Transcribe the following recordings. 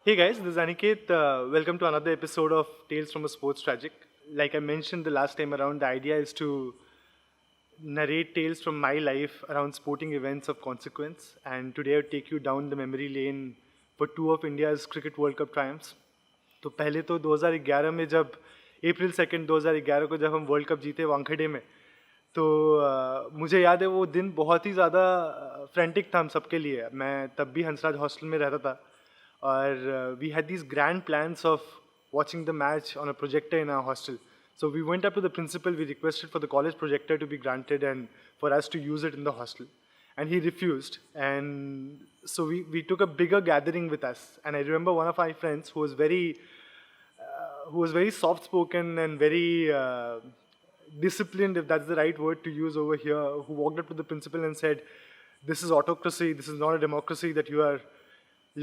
Hey guys, this is Aniket. Welcome to another episode of Tales from a Sports Tragic. Like I mentioned the last time around, the idea is to narrate tales from my life around sporting events of consequence. And today I'll take you down the memory lane for two of India's Cricket World Cup triumphs. तो पहले तो 2011 में जब अप्रैल 2 2011 को जब हम world cup जीते वानखेड़े में तो मुझे याद है वो दिन बहुत ही ज़्यादा फ्रेंटिक था हम सबके लिए। मैं तब भी हंसराज हॉस्टल में रहता था और we had these grand plans of watching the match on a projector in our hostel. So we went up to the principal, we requested for the college projector to be granted and for us to use it in the hostel. And he refused. And so we took a bigger gathering with us. And I remember one of my friends who was very soft spoken and very disciplined, if that's the right word to use over here, who walked up to the principal and said, "This is autocracy, this is not a democracy that you are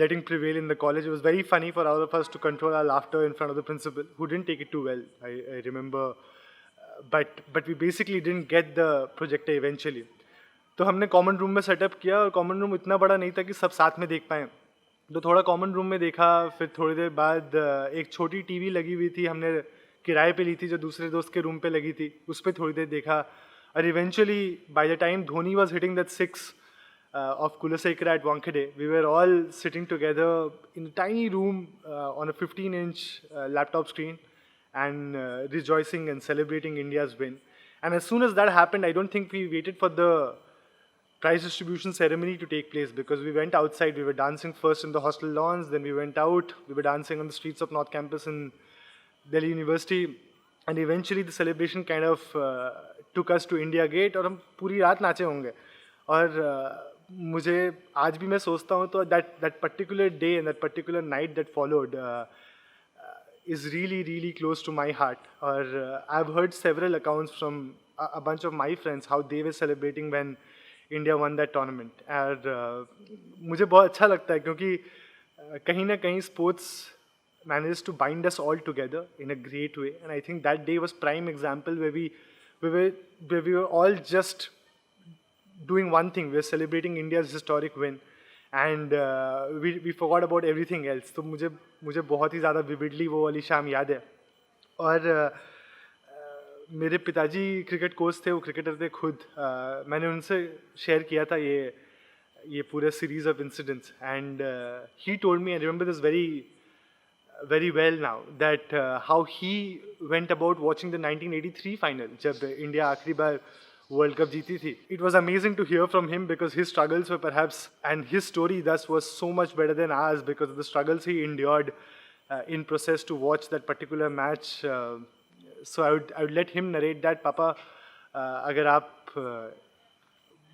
letting prevail in the college." It was very funny for all of us to control our laughter in front of the principal, who didn't take it too well, I remember. But we basically didn't get the projector eventually. तो हमने common room में setup किया और common room इतना बड़ा नहीं था कि सब साथ में देख पाएँ। तो थोड़ा कॉमन रूम में देखा, फिर थोड़ी देर बाद एक छोटी टीवी लगी हुई थी, हमने किराए पे ली थी जो दूसरे दोस्त के रूम पे लगी थी, उस पर थोड़ी देर देखा। और eventually by the time Dhoni was hitting that six of Kulasekara at Wankhede, we were all sitting together in a tiny room on a 15-inch laptop screen and rejoicing and celebrating India's win. And as soon as that happened, I don't think we waited for the prize distribution ceremony to take place because we went outside. We were dancing first in the hostel lawns, then we went out. We were dancing on the streets of North Campus in Delhi University. And eventually the celebration kind of took us to India Gate और हम पूरी रात नाचे होंगे। और मुझे आज भी मैं सोचता हूँ तो that particular day and that particular night that followed is really close to my heart. और I've heard several accounts from a bunch of my friends how they were celebrating when India won that tournament. और मुझे बहुत अच्छा लगता है क्योंकि कहीं ना कहीं sports managed to bind us all together in a great way. And I think that day was prime example where we were all just doing one thing. We were celebrating India's historic win, and we forgot about everything else. तो मुझे बहुत ही ज़्यादा vividly वो वाली शाम याद है। और मेरे पिताजी क्रिकेट कोच थे, वो क्रिकेटर थे खुद। मैंने उनसे शेयर किया था ये पूरे series of incidents and he told me, I remember this very well now, that how he went about watching the 1983 final जब इंडिया आखिरी बार वर्ल्ड कप जीती थी. It was amazing to hear from him because his struggles were perhaps, and his story thus was so much better than ours because of the struggles he endured in process to watch that particular match. So I would let him narrate that. पापा अगर आप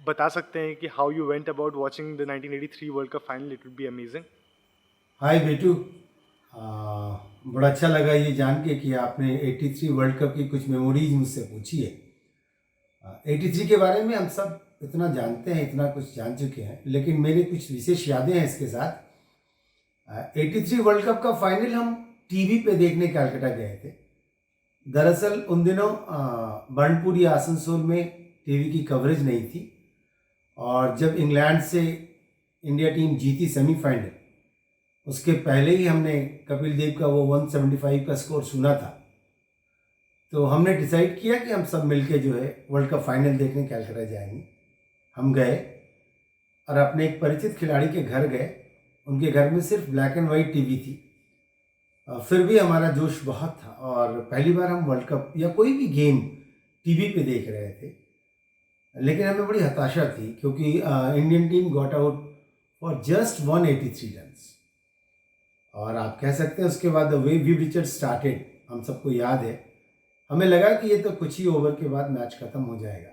बता सकते हैं कि how you went about watching the 1983 World Cup final, it would be amazing. हाय बेटू, बड़ा अच्छा लगा ये जान के कि आपने 83 वर्ल्ड कप की कुछ मेमोरीज मुझसे पूछी है। 83 के बारे में हम सब इतना जानते हैं, इतना कुछ जान चुके हैं, लेकिन मेरी कुछ विशेष यादें हैं इसके साथ। 83 वर्ल्ड कप का फाइनल हम टीवी पे देखने कलकत्ता गए थे। दरअसल उन दिनों बर्नपुर या आसनसोल में टीवी की कवरेज नहीं थी, और जब इंग्लैंड से इंडिया टीम जीती सेमीफाइनल, उसके पहले ही हमने कपिल देव का वो 175 का स्कोर सुना था। तो हमने डिसाइड किया कि हम सब मिलके जो है वर्ल्ड कप फाइनल देखने कलकत्ता जाएंगे। हम गए और अपने एक परिचित खिलाड़ी के घर गए। उनके घर में सिर्फ ब्लैक एंड वाइट टीवी थी। फिर भी हमारा जोश बहुत था और पहली बार हम वर्ल्ड कप या कोई भी गेम टीवी पे देख रहे थे। लेकिन हमें बड़ी हताशा थी क्योंकि Indian team got out for just 183 run. और आप कह सकते हैं उसके बाद the way Viv Richard started, हम सबको याद है। हमें लगा कि ये तो कुछ ही ओवर के बाद मैच खत्म हो जाएगा।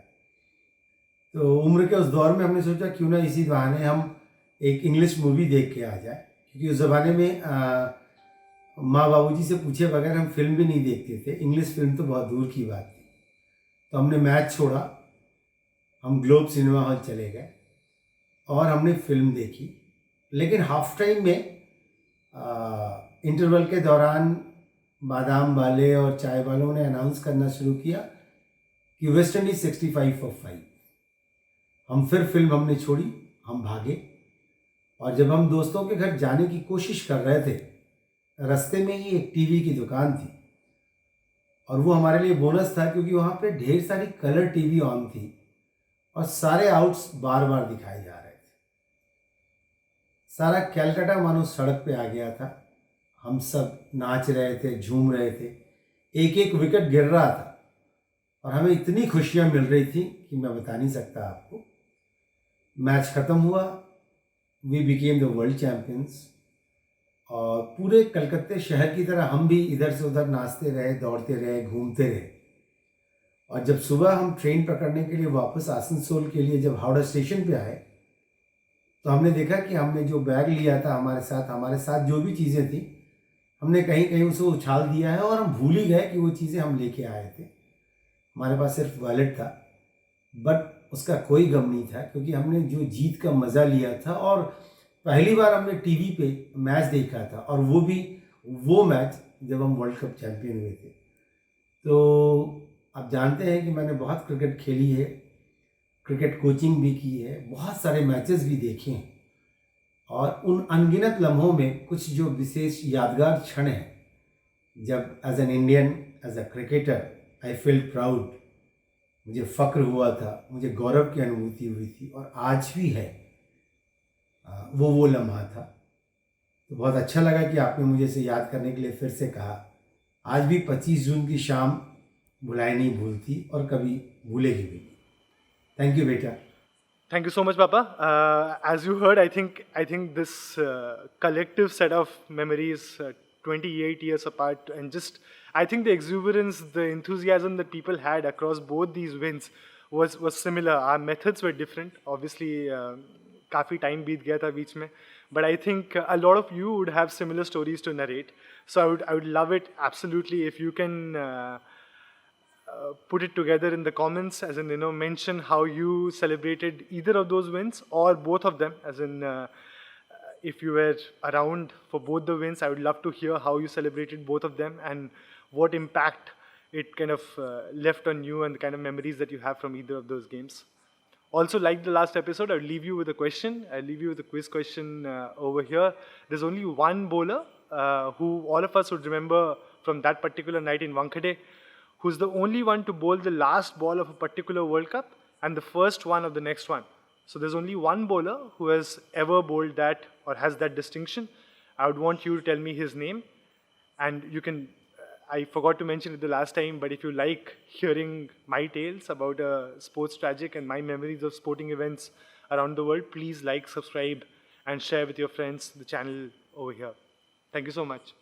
तो उम्र के उस दौर में हमने सोचा क्यों ना इसी बहाने हम एक इंग्लिश मूवी देख के आ जाए, क्योंकि उस ज़माने में माँ बाबूजी से पूछे बगैर हम फिल्म भी नहीं देखते थे। इंग्लिश फिल्म तो बहुत दूर की बात थी। तो हमने मैच छोड़ा, हम ग्लोब सिनेमा हॉल चले गए और हमने फिल्म देखी। लेकिन हाफ टाइम में इंटरवल के दौरान बादाम वाले और चाय वालों ने अनाउंस करना शुरू किया कि वेस्ट इंडीज 65 for 5। हम फिर फिल्म हमने छोड़ी, हम भागे और जब हम दोस्तों के घर जाने की कोशिश कर रहे थे, रास्ते में ही एक टीवी की दुकान थी और वो हमारे लिए बोनस था क्योंकि वहाँ पे ढेर सारी कलर टीवी ऑन थी और सारे आउट्स बार बार दिखाए जा रहे थे। सारा कैलकाटा मानो सड़क पे आ गया था। हम सब नाच रहे थे, झूम रहे थे, एक एक विकेट गिर रहा था और हमें इतनी खुशियाँ मिल रही थी कि मैं बता नहीं सकता आपको। मैच ख़त्म हुआ, we became the world champions और पूरे कलकत्ते शहर की तरह हम भी इधर से उधर नाचते रहे, दौड़ते रहे, घूमते रहे। और जब सुबह हम ट्रेन पकड़ने के लिए वापस आसनसोल के लिए जब हावड़ा स्टेशन पे आए तो हमने देखा कि हमने जो बैग लिया था हमारे साथ जो भी चीज़ें थी हमने कहीं कहीं उसे उछाल दिया है और हम भूल ही गए कि वो चीज़ें हम लेके आए थे। हमारे पास सिर्फ वॉलेट था, बट उसका कोई गम नहीं था क्योंकि हमने जो जीत का मज़ा लिया था और पहली बार हमने टीवी पे मैच देखा था और वो भी वो मैच जब हम वर्ल्ड कप चैंपियन हुए थे। तो आप जानते हैं कि मैंने बहुत क्रिकेट खेली है, क्रिकेट कोचिंग भी की है, बहुत सारे मैचेस भी देखे हैं और उन अनगिनत लम्हों में कुछ जो विशेष यादगार क्षण हैं जब as an Indian, as a cricketer I feel proud, मुझे फ़ख्र हुआ था, मुझे गौरव की अनुभूति हुई थी और आज भी है। वो लम्हा था। तो बहुत अच्छा लगा कि आपने मुझे इसे याद करने के लिए फिर से कहा। आज भी 25 जून की शाम भुलाई नहीं भूलती और कभी भूलेगी भी नहीं। थैंक यू बेटा। Thank you so much, Papa. As you heard, I think this collective set of memories, 28 years apart, and just I think the exuberance, the enthusiasm that people had across both these wins was similar. Our methods were different. Obviously, काफी time बीत गया था बीच में, but I think a lot of you would have similar stories to narrate. So I would love it absolutely if you can. Put it together in the comments, as in mention how you celebrated either of those wins or both of them, as in if you were around for both the wins. I would love to hear how you celebrated both of them and what impact it kind of left on you and the kind of memories that you have from either of those games. Also, like the last episode, I'll leave you with a question. I'll leave you with a quiz question over here. There's only one bowler who all of us would remember from that particular night in Wankhede, who's the only one to bowl the last ball of a particular World Cup and the first one of the next one. So there's only one bowler who has ever bowled that or has that distinction. I would want you to tell me his name, and you can, I forgot to mention it the last time, but if you like hearing my tales about a sports tragic and my memories of sporting events around the world, please like, subscribe, and share with your friends the channel over here. Thank you so much.